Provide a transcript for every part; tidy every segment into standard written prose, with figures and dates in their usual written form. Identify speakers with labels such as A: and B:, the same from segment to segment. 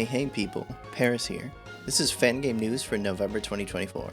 A: Hey people, Paris here. This is fan game news for November 2024.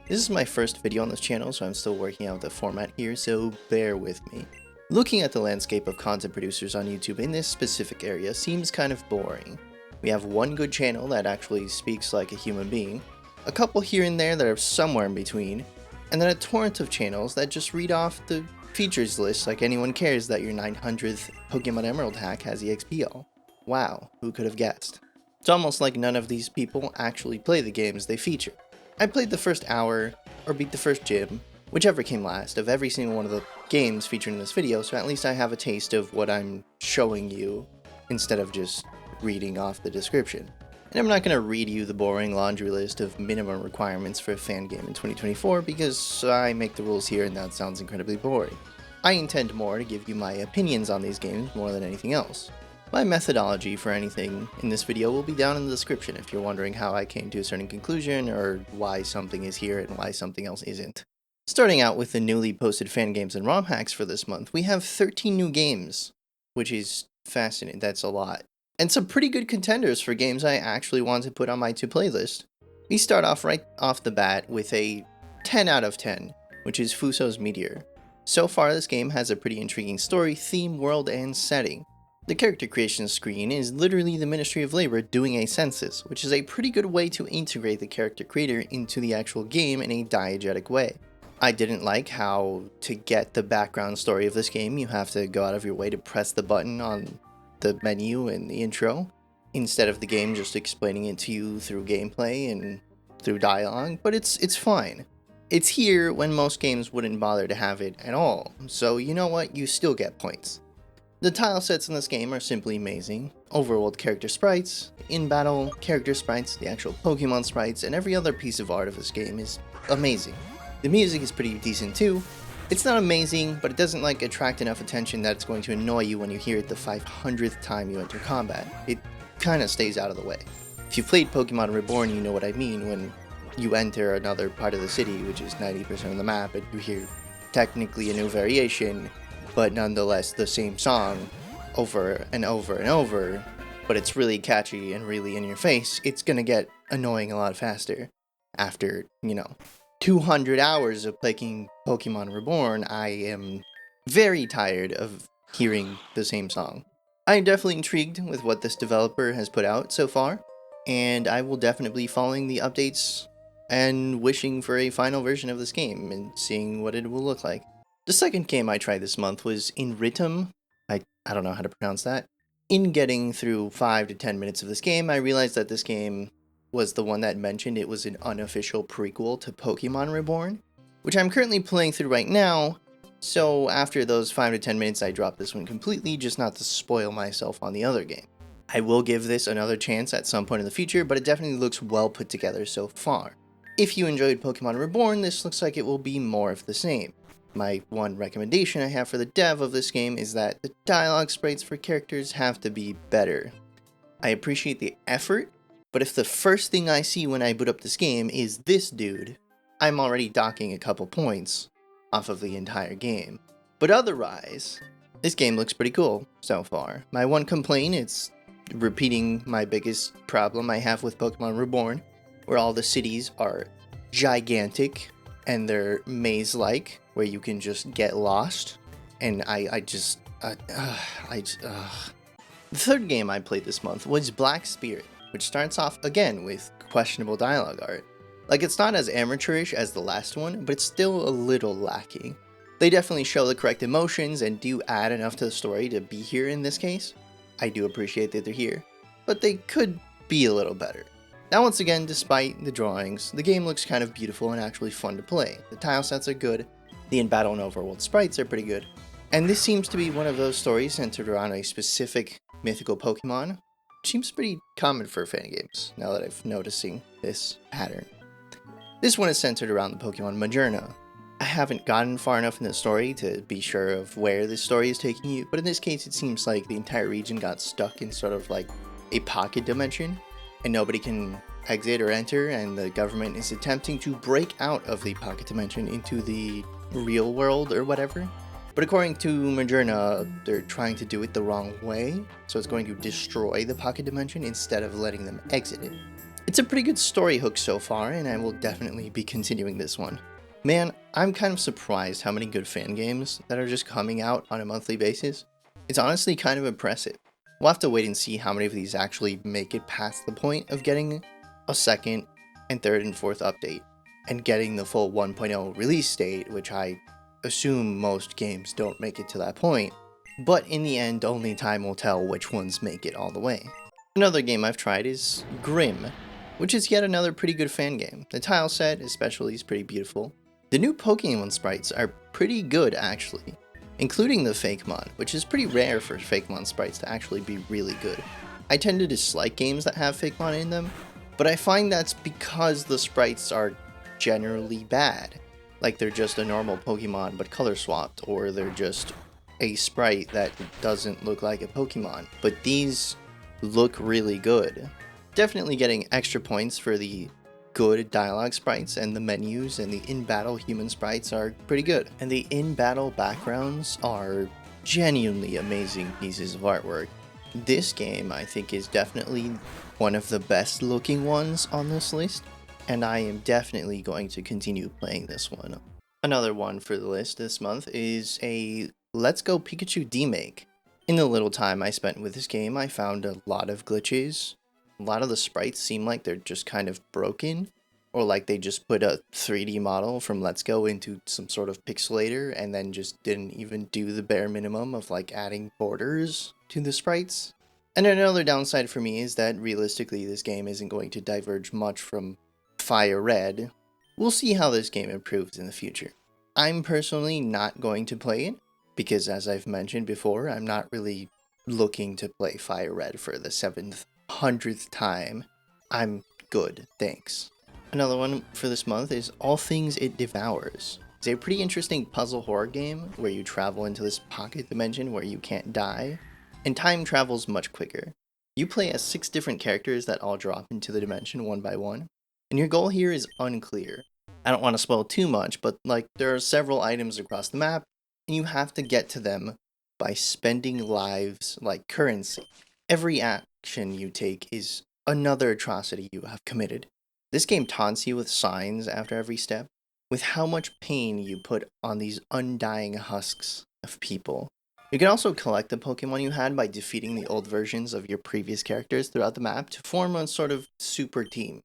A: This is my first video on this channel, so I'm still working out the format here, so bear with me. Looking at the landscape of content producers on YouTube in this specific area seems kind of boring. We have one good channel that actually speaks like a human being, a couple here and there that are somewhere in between, and then a torrent of channels that just read off the features list like anyone cares that your 900th Pokemon Emerald hack has EXP all. Wow, who could have guessed? It's almost like none of these people actually play the games they feature. I played the first hour, or beat the first gym, whichever came last, of every single one of the games featured in this video, so at least I have a taste of what I'm showing you, instead of just reading off the description. And I'm not going to read you the boring laundry list of minimum requirements for a fan game in 2024, because I make the rules here and that sounds incredibly boring. I intend more to give you my opinions on these games more than anything else. My methodology for anything in this video will be down in the description if you're wondering how I came to a certain conclusion or why something is here and why something else isn't. Starting out with the newly posted fan games and ROM hacks for this month, we have 13 new games, which is fascinating. That's a lot. And some pretty good contenders for games I actually want to put on my to-play list. We start off right off the bat with a 10 out of 10, which is Fuso's Meteor. So far, this game has a pretty intriguing story, theme, world, and setting. The character creation screen is literally the Ministry of Labor doing a census, which is a pretty good way to integrate the character creator into the actual game in a diegetic way. I didn't like how, to get the background story of this game, you have to go out of your way to press the button on the menu and the intro, instead of the game just explaining it to you through gameplay and through dialogue, but it's fine. It's here when most games wouldn't bother to have it at all, so you know what, you still get points. The tile sets in this game are simply amazing. Overworld character sprites, in-battle character sprites, the actual Pokemon sprites, and every other piece of art of this game is amazing. The music is pretty decent too. It's not amazing, but it doesn't attract enough attention that it's going to annoy you when you hear it the 500th time you enter combat. It kinda stays out of the way. If you've played Pokemon Reborn, you know what I mean when you enter another part of the city, which is 90% of the map, and you hear technically a new variation, but nonetheless the same song over and over and over, but it's really catchy and really in your face. It's gonna get annoying a lot faster. After, 200 hours of playing Pokemon Reborn, I am very tired of hearing the same song. I am definitely intrigued with what this developer has put out so far, and I will definitely be following the updates and wishing for a final version of this game and seeing what it will look like. The second game I tried this month was Initrum. I don't know how to pronounce that. In getting through 5 to 10 minutes of this game, I realized that this game was the one that mentioned it was an unofficial prequel to Pokemon Reborn, which I'm currently playing through right now, so after those 5 to 10 minutes I dropped this one completely, just not to spoil myself on the other game. I will give this another chance at some point in the future, but it definitely looks well put together so far. If you enjoyed Pokemon Reborn, this looks like it will be more of the same. My one recommendation I have for the dev of this game is that the dialogue sprites for characters have to be better. I appreciate the effort, but if the first thing I see when I boot up this game is this dude, I'm already docking a couple points off of the entire game. But otherwise, this game looks pretty cool so far. My one complaint is repeating my biggest problem I have with Pokemon Reborn, where all the cities are gigantic and they're maze-like, where you can just get lost, and The third game I played this month was Black Spirit, which starts off again with questionable dialogue art. It's not as amateurish as the last one, but it's still a little lacking. They definitely show the correct emotions and do add enough to the story to be here in this case. I do appreciate that they're here, but they could be a little better. Now once again, despite the drawings, the game looks kind of beautiful and actually fun to play. The tile sets are good, the in-battle and overworld sprites are pretty good, and this seems to be one of those stories centered around a specific mythical Pokemon, which seems pretty common for fan games, now that I'm noticing this pattern. This one is centered around the Pokemon Majourna. I haven't gotten far enough in the story to be sure of where this story is taking you, but in this case it seems like the entire region got stuck in sort of like a pocket dimension, and nobody can exit or enter, and the government is attempting to break out of the pocket dimension into the real world or whatever. But according to Moderna, they're trying to do it the wrong way, so it's going to destroy the pocket dimension instead of letting them exit it. It's a pretty good story hook so far, and I will definitely be continuing this one. Man, I'm kind of surprised how many good fan games that are just coming out on a monthly basis. It's honestly kind of impressive. We'll have to wait and see how many of these actually make it past the point of getting a second and third and fourth update, and getting the full 1.0 release date, which I assume most games don't make it to that point, but in the end only time will tell which ones make it all the way. Another game I've tried is Grimm, which is yet another pretty good fan game. The tile set especially is pretty beautiful. The new Pokemon sprites are pretty good actually, including the Fakemon, which is pretty rare for Fakemon sprites to actually be really good. I tend to dislike games that have Fakemon in them, but I find that's because the sprites are generally bad. Like they're just a normal Pokemon but color swapped, or they're just a sprite that doesn't look like a Pokemon. But these look really good. Definitely getting extra points for the good dialogue sprites, and the menus and the in-battle human sprites are pretty good. And the in-battle backgrounds are genuinely amazing pieces of artwork. This game, I think, is definitely one of the best looking ones on this list, and I am definitely going to continue playing this one. Another one for the list this month is a Let's Go Pikachu DEMAKE. In the little time I spent with this game, I found a lot of glitches. A lot of the sprites seem like they're just kind of broken, or like they just put a 3D model from Let's Go into some sort of pixelator and then just didn't even do the bare minimum of like adding borders to the sprites. And another downside for me is that realistically this game isn't going to diverge much from Fire Red. We'll see how this game improves in the future. I'm personally not going to play it, because as I've mentioned before, I'm not really looking to play Fire Red for the 700th time. I'm good, thanks. Another one for this month is All Things It Devours. It's a pretty interesting puzzle horror game where you travel into this pocket dimension where you can't die, and time travels much quicker. You play as 6 different characters that all drop into the dimension one by one, and your goal here is unclear. I don't want to spoil too much, but like there are several items across the map, and you have to get to them by spending lives like currency. Every action you take is another atrocity you have committed. This game taunts you with signs after every step, with how much pain you put on these undying husks of people. You can also collect the Pokemon you had by defeating the old versions of your previous characters throughout the map to form a sort of super team.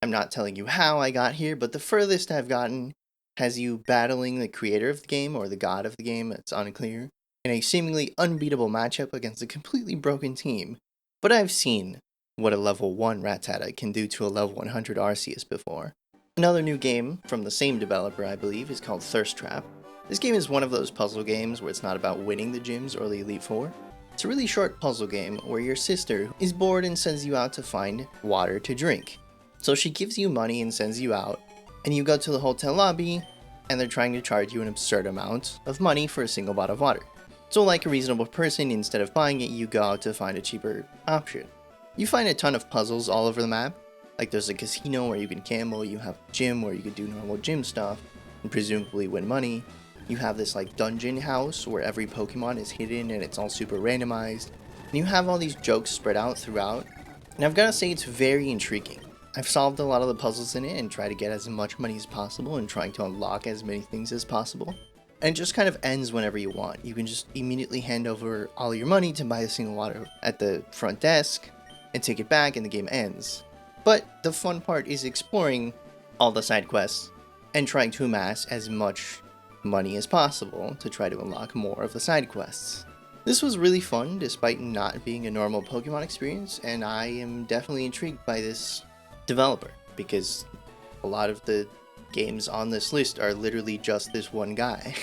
A: I'm not telling you how I got here, but the furthest I've gotten has you battling the creator of the game, or the god of the game, it's unclear, in a seemingly unbeatable matchup against a completely broken team. But I've seen what a level 1 Rattata can do to a level 100 Arceus before. Another new game from the same developer, I believe, is called Thirst Trap. This game is one of those puzzle games where it's not about winning the gyms or the Elite Four. It's a really short puzzle game where your sister is bored and sends you out to find water to drink. So she gives you money and sends you out, and you go to the hotel lobby, and they're trying to charge you an absurd amount of money for a single bottle of water. So like a reasonable person, instead of buying it, you go out to find a cheaper option. You find a ton of puzzles all over the map. Like there's a casino where you can gamble, you have a gym where you can do normal gym stuff, and presumably win money. You have this like dungeon house where every Pokemon is hidden and it's all super randomized. And you have all these jokes spread out throughout. And I've got to say it's very intriguing. I've solved a lot of the puzzles in it and try to get as much money as possible and trying to unlock as many things as possible. And it just kind of ends whenever you want. You can just immediately hand over all your money to buy a single water at the front desk and take it back and the game ends. But the fun part is exploring all the side quests and trying to amass as much money as possible to try to unlock more of the side quests. This was really fun despite not being a normal Pokemon experience, and I am definitely intrigued by this developer because a lot of the games on this list are literally just this one guy.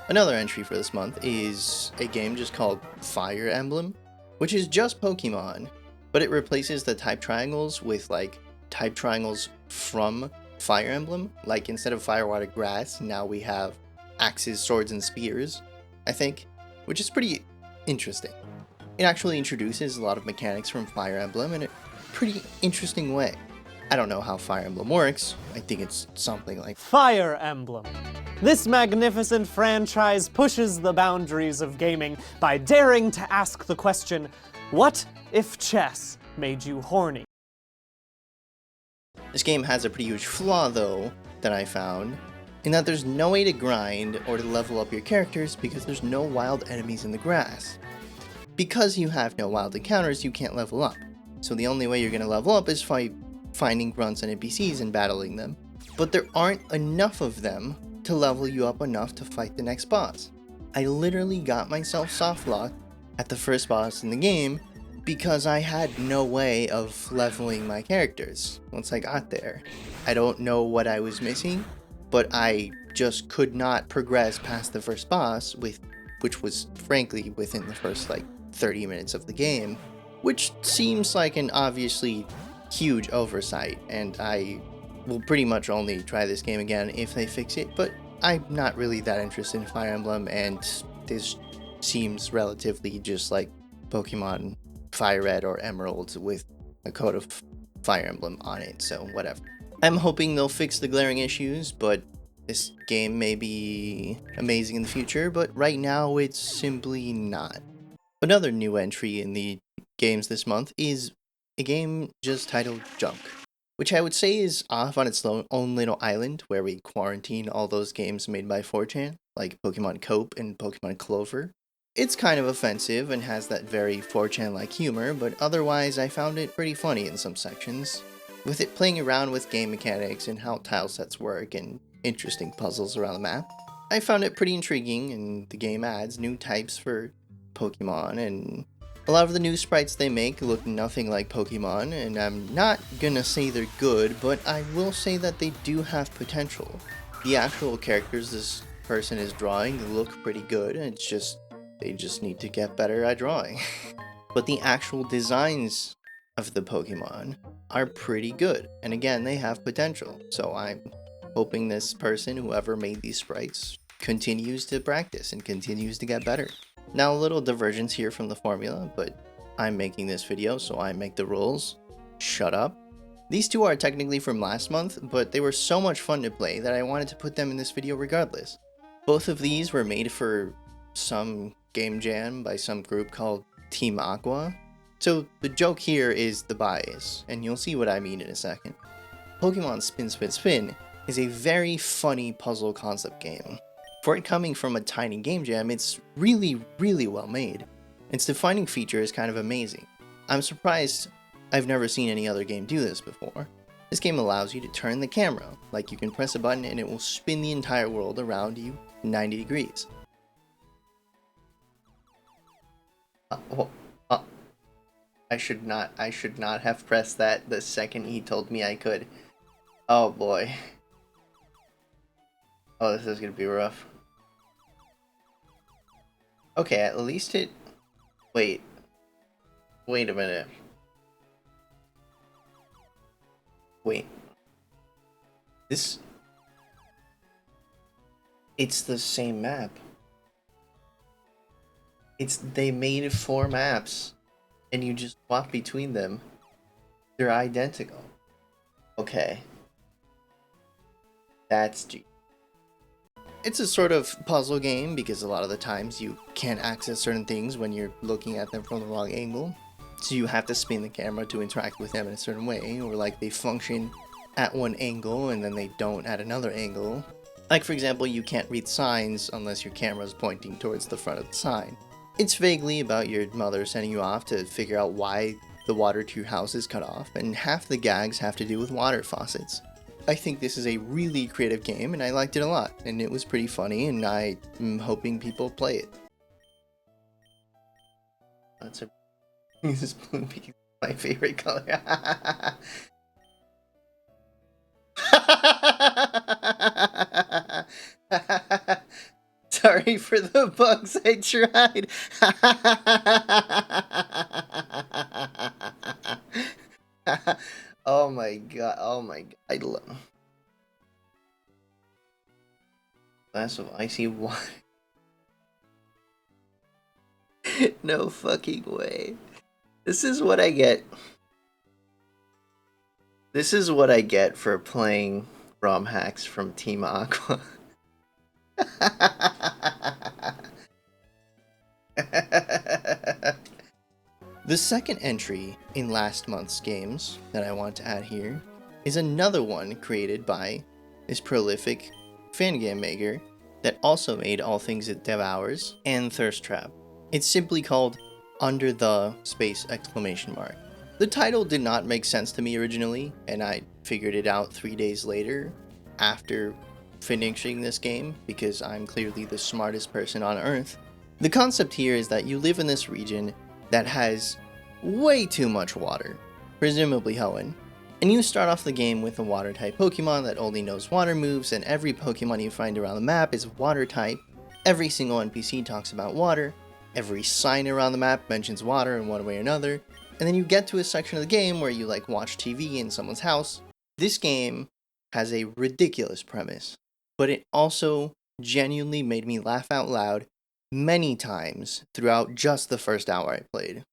A: Another entry for this month is a game just called Fire Emblem, which is just Pokemon, but it replaces the type triangles with like type triangles from Fire Emblem. Like instead of fire, water, grass, now we have axes, swords, and spears, I think, which is pretty interesting. It actually introduces a lot of mechanics from Fire Emblem in a pretty interesting way. I don't know how Fire Emblem works. I think it's something like
B: Fire Emblem. This magnificent franchise pushes the boundaries of gaming by daring to ask the question, what if chess made you horny?
A: This game has a pretty huge flaw, though, that I found, in that there's no way to grind or to level up your characters because there's no wild enemies in the grass. Because you have no wild encounters, you can't level up. So the only way you're going to level up is finding grunts and NPCs and battling them. But there aren't enough of them to level you up enough to fight the next boss. I literally got myself soft locked at the first boss in the game because I had no way of leveling my characters once I got there. I don't know what I was missing, but I just could not progress past the first boss, which was frankly within the first 30 minutes of the game, which seems like an obviously huge oversight, and I will pretty much only try this game again if they fix it, but I'm not really that interested in Fire Emblem, and this seems relatively just like Pokemon Fire Red or Emerald with a coat of Fire Emblem on it, so whatever. I'm hoping they'll fix the glaring issues, but this game may be amazing in the future, but right now it's simply not. Another new entry in the games this month is a game just titled Junk, which I would say is off on its own little island where we quarantine all those games made by 4chan, like Pokemon Cope and Pokemon Clover. It's kind of offensive and has that very 4chan-like humor, but otherwise I found it pretty funny in some sections, with it playing around with game mechanics and how tile sets work and interesting puzzles around the map. I found it pretty intriguing, and the game adds new types for Pokemon, and a lot of the new sprites they make look nothing like Pokemon, and I'm not gonna say they're good, but I will say that they do have potential. The actual characters this person is drawing look pretty good, and they just need to get better at drawing. But the actual designs of the Pokemon are pretty good, and again, they have potential, so I'm hoping this person, whoever made these sprites, continues to practice and continues to get better. Now, a little divergence here from the formula, but I'm making this video, so I make the rules. Shut up. These two are technically from last month, but they were so much fun to play that I wanted to put them in this video regardless. Both of these were made for some game jam by some group called Team Aqua. So the joke here is the bias, and you'll see what I mean in a second. Pokemon SpinSpinSpin is a very funny puzzle concept game. For it coming from a tiny game jam, it's really well made. Its defining feature is kind of amazing. I'm surprised I've never seen any other game do this before. This game allows you to turn the camera, like you can press a button and it will spin the entire world around you 90 degrees. I should not have pressed that the second he told me I could. Oh boy. Oh, this is gonna be rough. Okay, at least it... Wait a minute. Wait. This... It's the same map. They made 4 maps, and you just swap between them. They're identical. Okay. That's G. It's a sort of puzzle game because a lot of the times you can't access certain things when you're looking at them from the wrong angle. So you have to spin the camera to interact with them in a certain way, or like they function at one angle and then they don't at another angle. Like for example, you can't read signs unless your camera is pointing towards the front of the sign. It's vaguely about your mother sending you off to figure out why the water to your house is cut off, and half the gags have to do with water faucets. I think this is a really creative game, and I liked it a lot, and it was pretty funny, and I'm hoping people play it. That's a... This is blue because it's my favorite color. Sorry for the bugs, I tried. Oh my god, oh my god. I love... Glass of icy water. No fucking way. This is what I get. This is what I get for playing romhacks from Team Aqua. The second entry in last month's games that I want to add here is another one created by this prolific fan game maker that also made all things That It Devours and Thirst Trap. It's simply called Under the Space exclamation mark. The title did not make sense to me originally, and I figured it out 3 days later after finishing this game because I'm clearly the smartest person on Earth. The concept here is that you live in this region that has way too much water, presumably Hoenn, and you start off the game with a water type Pokemon that only knows water moves, and every Pokemon you find around the map is water type. Every single NPC talks about water, every sign around the map mentions water in one way or another, and then you get to a section of the game where you like watch TV in someone's house. This game has a ridiculous premise, but it also genuinely made me laugh out loud many times throughout just the first hour I played.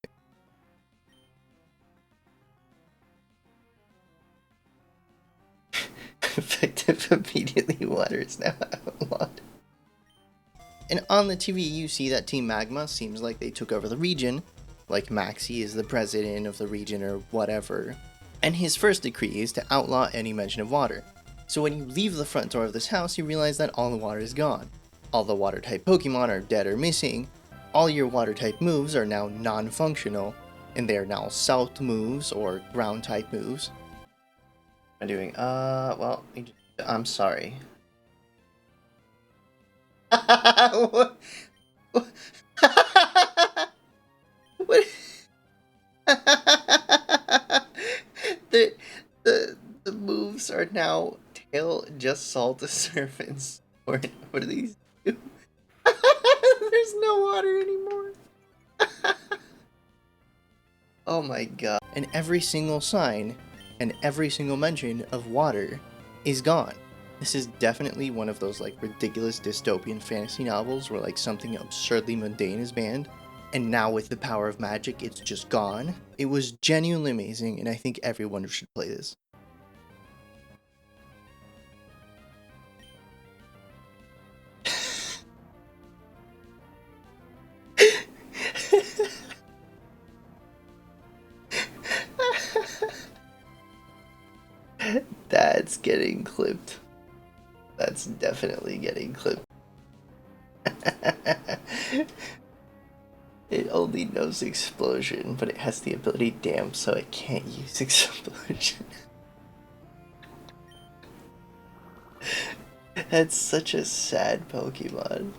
A: Effective immediately water is now outlawed. And on the TV you see that Team Magma seems like they took over the region, like Maxie is the president of the region or whatever, and his first decree is to outlaw any mention of water. So when you leave the front door of this house, you realize that all the water is gone. All the water type Pokemon are dead or missing, all your water type moves are now non-functional, and they are now South moves or ground type moves. What am I doing? Well, I'm sorry. What? What? The moves are now tail just salt the surface. Or what are these do? There's no water anymore. Oh my god. And every single sign and every single mention of water is gone. This is definitely one of those like ridiculous dystopian fantasy novels where like something absurdly mundane is banned, and now with the power of magic it's just gone. It was genuinely amazing, and I think everyone should play this. That's getting clipped. That's definitely getting clipped. It only knows explosion, but it has the ability damp, so it can't use explosion. That's such a sad Pokemon.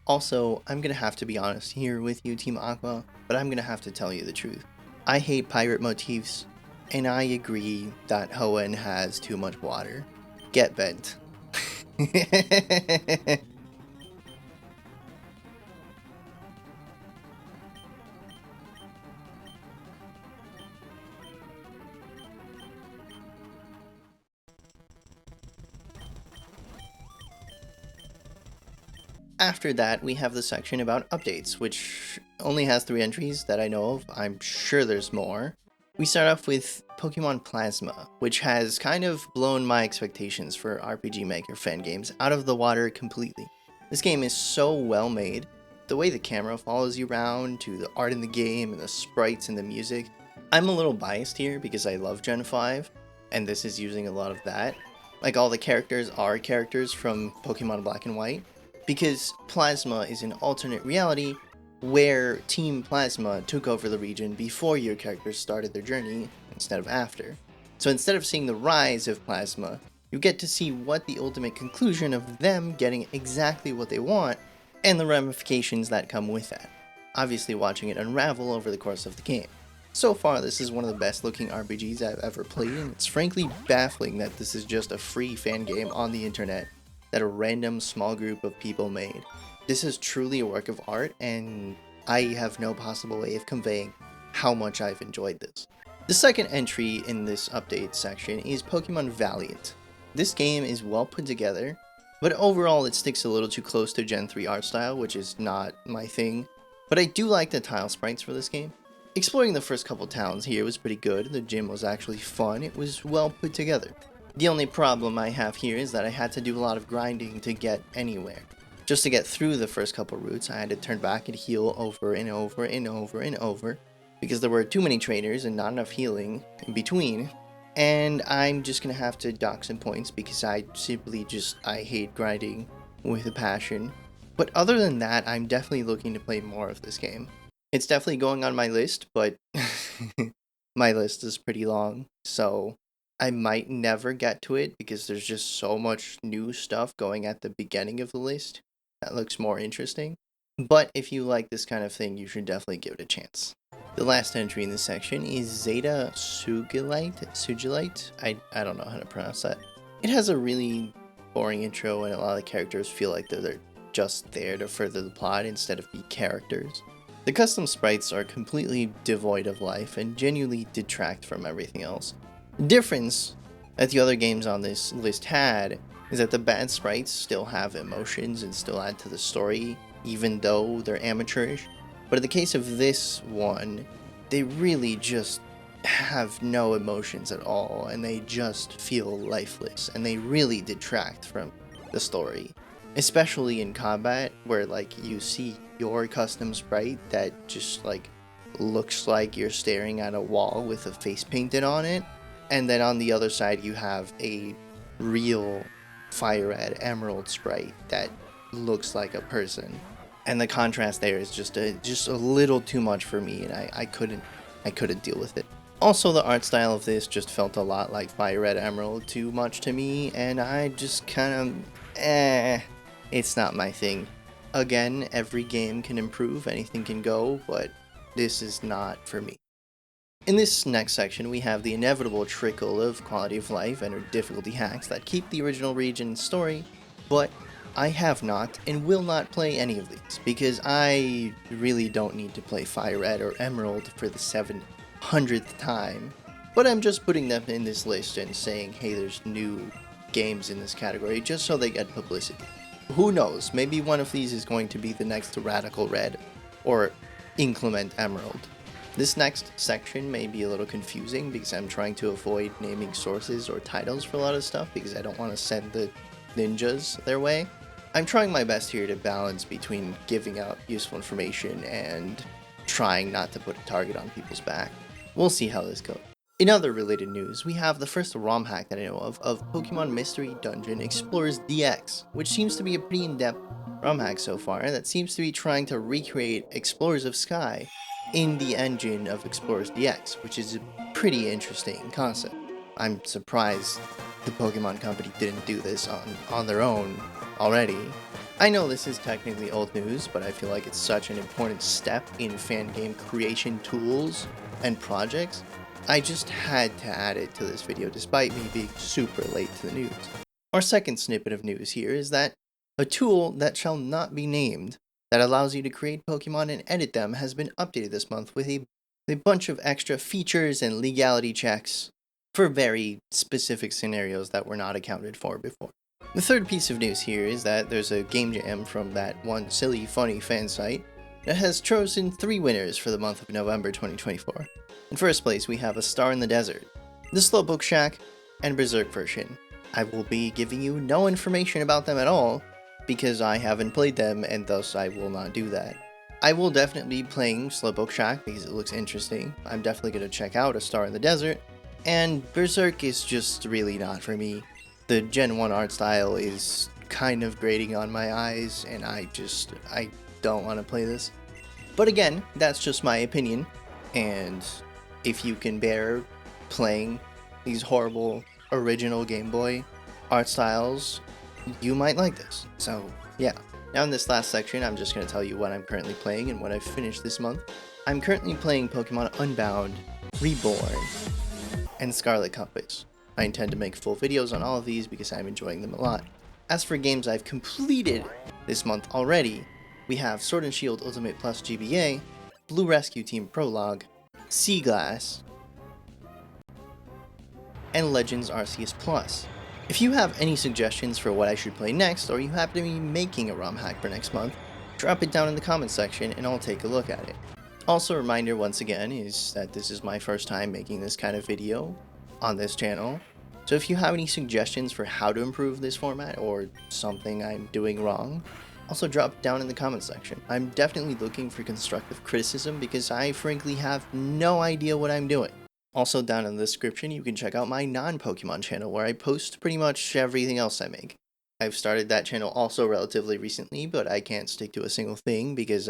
A: Also, I'm gonna have to be honest here with you, Team Aqua, but I'm gonna have to tell you the truth. I hate pirate motifs, and I agree that Hoenn has too much water. Get bent. After that, we have the section about updates, which only has 3 entries that I know of. I'm sure there's more. We start off with Pokemon Plasma, which has kind of blown my expectations for RPG Maker fan games out of the water completely. This game is so well made. The way the camera follows you around, to the art in the game, and the sprites and the music. I'm a little biased here because I love Gen 5, and this is using a lot of that. Like, all the characters are characters from Pokemon Black and White, because Plasma is an alternate reality where Team Plasma took over the region before your characters started their journey instead of after. So instead of seeing the rise of Plasma, you get to see what the ultimate conclusion of them getting exactly what they want and the ramifications that come with that. Obviously watching it unravel over the course of the game. So far, this is one of the best looking RPGs I've ever played, and it's frankly baffling that this is just a free fan game on the internet that a random small group of people made. This is truly a work of art, and I have no possible way of conveying how much I've enjoyed this. The second entry in this update section is Pokemon Valiant. This game is well put together, but overall it sticks a little too close to Gen 3 art style, which is not my thing, but I do like the tile sprites for this game. Exploring the first couple towns here was pretty good, the gym was actually fun, it was well put together. The only problem I have here is that I had to do a lot of grinding to get anywhere. Just to get through the first couple routes, I had to turn back and heal over and over and over and over, because there were too many trainers and not enough healing in between. And I'm just gonna have to dock some points because I hate grinding with a passion. But other than that, I'm definitely looking to play more of this game. It's definitely going on my list, but my list is pretty long, so I might never get to it because there's just so much new stuff going at the beginning of the list that looks more interesting. But if you like this kind of thing, you should definitely give it a chance. The last entry in this section is Zeta Sugilite. I don't know how to pronounce that. It has a really boring intro, and a lot of the characters feel like they're just there to further the plot instead of be characters. The custom sprites are completely devoid of life and genuinely detract from everything else. The difference that the other games on this list had is that the bad sprites still have emotions and still add to the story, even though they're amateurish. But in the case of this one, they really just have no emotions at all, and they just feel lifeless, and they really detract from the story. Especially in combat, where like you see your custom sprite that just like looks like you're staring at a wall with a face painted on it, and then on the other side you have a real fire red emerald sprite that looks like a person. And the contrast there is just a little too much for me, and I couldn't deal with it. Also, the art style of this just felt a lot like Fire Red Emerald too much to me, and I just kind of, it's not my thing. Again, every game can improve, anything can go, but this is not for me. In this next section, we have the inevitable trickle of quality of life and difficulty hacks that keep the original region story, but I have not and will not play any of these because I really don't need to play Fire Red or Emerald for the 700th time. But I'm just putting them in this list and saying, hey, there's new games in this category just so they get publicity. Who knows, maybe one of these is going to be the next Radical Red or Inclement Emerald. This next section may be a little confusing because I'm trying to avoid naming sources or titles for a lot of stuff because I don't want to send the ninjas their way. I'm trying my best here to balance between giving out useful information and trying not to put a target on people's back. We'll see how this goes. In other related news, we have the first ROM hack that I know of Pokemon Mystery Dungeon Explorers DX, which seems to be a pretty in-depth ROM hack so far that seems to be trying to recreate Explorers of Sky in the engine of Explorers DX, which is a pretty interesting concept. I'm surprised the Pokemon Company didn't do this on their own already. I know this is technically old news, but I feel like it's such an important step in fan game creation tools and projects. I just had to add it to this video despite me being super late to the news. Our second snippet of news here is that a tool that shall not be named that allows you to create Pokemon and edit them has been updated this month with a bunch of extra features and legality checks for very specific scenarios that were not accounted for before. The third piece of news here is that there's a game jam from that one silly funny fan site that has chosen 3 winners for the month of November 2024. In first place, we have A Star in the Desert, the Slowpoke Shack, and Berserk version. I will be giving you no information about them at all because I haven't played them and thus I will not do that. I will definitely be playing Slowpoke Shack because it looks interesting. I'm definitely going to check out A Star in the Desert, and Berserk is just really not for me. The Gen 1 art style is kind of grating on my eyes, and I don't want to play this. But again, that's just my opinion, and if you can bear playing these horrible original Game Boy art styles, you might like this. So yeah. Now in this last section, I'm just going to tell you what I'm currently playing and what I've finished this month. I'm currently playing Pokemon Unbound, Reborn, and Scarlet Compass. I intend to make full videos on all of these because I'm enjoying them a lot. As for games I've completed this month already, we have Sword and Shield Ultimate Plus GBA, Blue Rescue Team Prologue, Sea Glass, and Legends Arceus Plus. If you have any suggestions for what I should play next, or you happen to be making a ROM hack for next month, drop it down in the comments section and I'll take a look at it. Also, a reminder once again is that this is my first time making this kind of video on this channel, So if you have any suggestions for how to improve this format or something I'm doing wrong, also drop it down in the comment section. I'm definitely looking for constructive criticism because I frankly have no idea what I'm doing. Also down in the description you can check out my non-Pokemon channel where I post pretty much everything else I make. I've started that channel also relatively recently, but I can't stick to a single thing because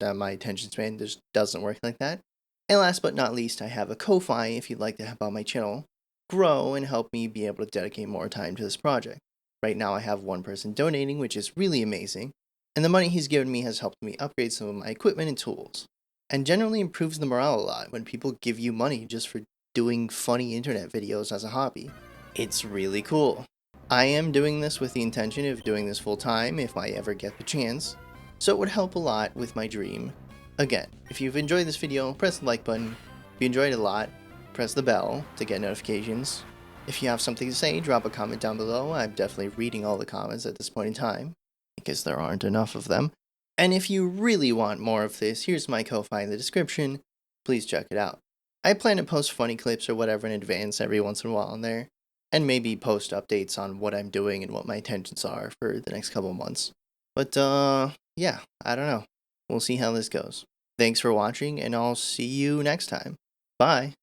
A: my attention span just doesn't work like that. And last but not least, I have a Ko-Fi if you'd like to help out my channel grow and help me be able to dedicate more time to this project. Right now I have one person donating, which is really amazing, and the money he's given me has helped me upgrade some of my equipment and tools, and generally improves the morale a lot when people give you money just for doing funny internet videos as a hobby. It's really cool. I am doing this with the intention of doing this full time if I ever get the chance, so it would help a lot with my dream. Again, if you've enjoyed this video, press the like button. If you enjoyed it a lot, press the bell to get notifications. If you have something to say, drop a comment down below. I'm definitely reading all the comments at this point in time, because there aren't enough of them. And if you really want more of this, here's my Ko-Fi in the description. Please check it out. I plan to post funny clips or whatever in advance every once in a while on there, and maybe post updates on what I'm doing and what my intentions are for the next couple months. But yeah, I don't know. We'll see how this goes. Thanks for watching, and I'll see you next time. Bye!